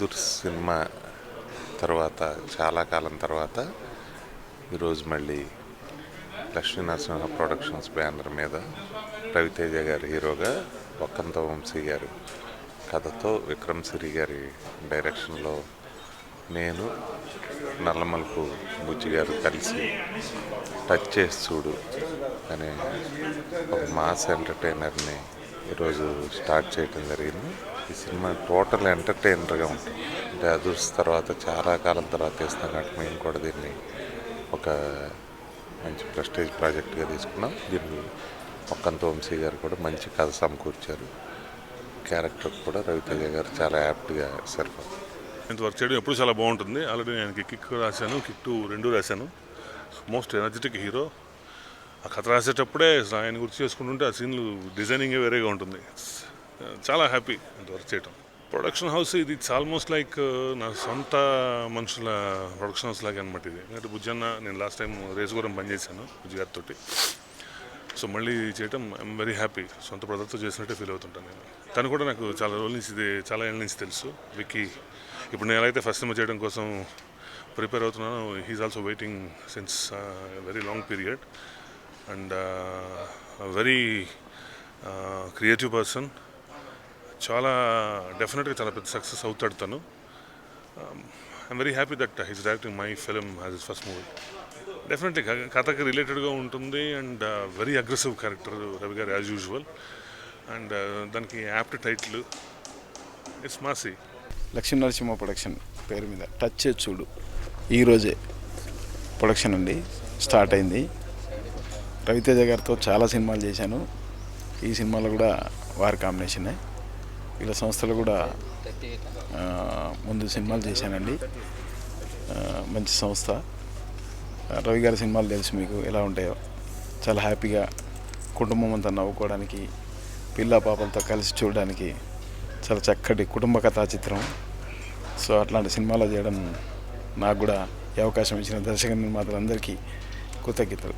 Bahadur cinema తర్వాత చాలా కాలం తర్వాత ఈరోజు మళ్ళీ లక్ష్మీ నరసింహ ప్రొడక్షన్స్ బ్యానర్ మీద రవితేజ గారి హీరోగా ఒక్కంత వంశీ గారు కథతో విక్రమ్ సిరి గారి డైరెక్షన్లో నేను నల్లమలుపు బుజ్జి గారు కలిసి టచ్ చేసి చూడు అనే ఒక మాస్ ఎంటర్టైనర్ని ఈరోజు స్టార్ట్ చేయడం జరిగింది. ఈ సినిమా టోటల్ ఎంటర్టైనర్గా ఉంటుంది. అంటే అదూర్స్ తర్వాత చాలా కాలం తర్వాత తీస్తాం కాబట్టి మేము కూడా దీన్ని ఒక మంచి ప్రెస్టేజ్ ప్రాజెక్ట్గా తీసుకున్నాం. దీన్ని ఒక్కంత వంశీ గారు కూడా మంచి కథ సమకూర్చారు. క్యారెక్టర్ కూడా రవితేజ గారు చాలా యాప్ట్గా సరిపోతుంది. ఇంత వర్క్ చేయడం ఎప్పుడు చాలా బాగుంటుంది. ఆల్రెడీ నేను కిక్ రాశాను, కిక్ 2 రెండు రాశాను. Most energetic hero. ఆ కథ రాసేటప్పుడే ఆయన గుర్తు చేసుకుంటుంటే ఆ సీన్లు డిజైనింగే వేరేగా ఉంటుంది. చాలా హ్యాపీ ఇంత వర్క్ చేయడం. ప్రొడక్షన్ హౌస్ ఇది ఇట్స్ ఆల్మోస్ట్ లైక్ నా సొంత మనుషుల ప్రొడక్షన్ హౌస్ లాగా అనమాట ఇది. ఎందుకంటే బుజ్జన్న నేను లాస్ట్ టైం రేసుగురం పనిచేశాను బుజ్జి గారితో. సో మళ్ళీ చేయటం ఐఎమ్ వెరీ హ్యాపీ. సొంత బ్రదర్తో చేసినట్టే ఫీల్ అవుతుంటాను నేను. తను కూడా నాకు చాలా రోజుల నుంచి చాలా ఏళ్ళ నుంచి తెలుసు. విక్కీ ఇప్పుడు నేను ఎలా అయితే ఫస్ట్ సినిమా చేయడం కోసం ప్రిపేర్ అవుతున్నాను, he's also waiting since very long period. And very creative person. చాలా డెఫినెట్గా చాలా పెద్ద సక్సెస్ అవుతాడు తను. I'm very happy that he's directing my film as his first movie. Definitely కథకి రిలేటెడ్గా ఉంటుంది. And very aggressive character Ravi garu as usual. And దానికి apt title it's massy. Lakshmi Narasimha production పేరు మీద టచ్ చేసి చూడు ఈరోజే ప్రొడక్షన్ అండి స్టార్ట్ అయింది. రవితేజ గారితో చాలా సినిమాలు చేశాను. ఈ సినిమాలో కూడా వారి కాంబినేషనే. వీళ్ళ సంస్థలో కూడా ముందు సినిమాలు చేశానండి. మంచి సంస్థ. రవి గారి సినిమాలు తెలుసు మీకు ఎలా ఉంటాయో. చాలా హ్యాపీగా కుటుంబం అంతా నవ్వుకోవడానికి, పిల్ల పాపలతో కలిసి చూడడానికి చాలా చక్కటి కుటుంబ కథా చిత్రం. సో అట్లాంటి సినిమాలు చేయడం నాకు కూడా ఈ అవకాశం ఇచ్చిన దర్శక నిర్మాతలందరికీ కృతజ్ఞతలు.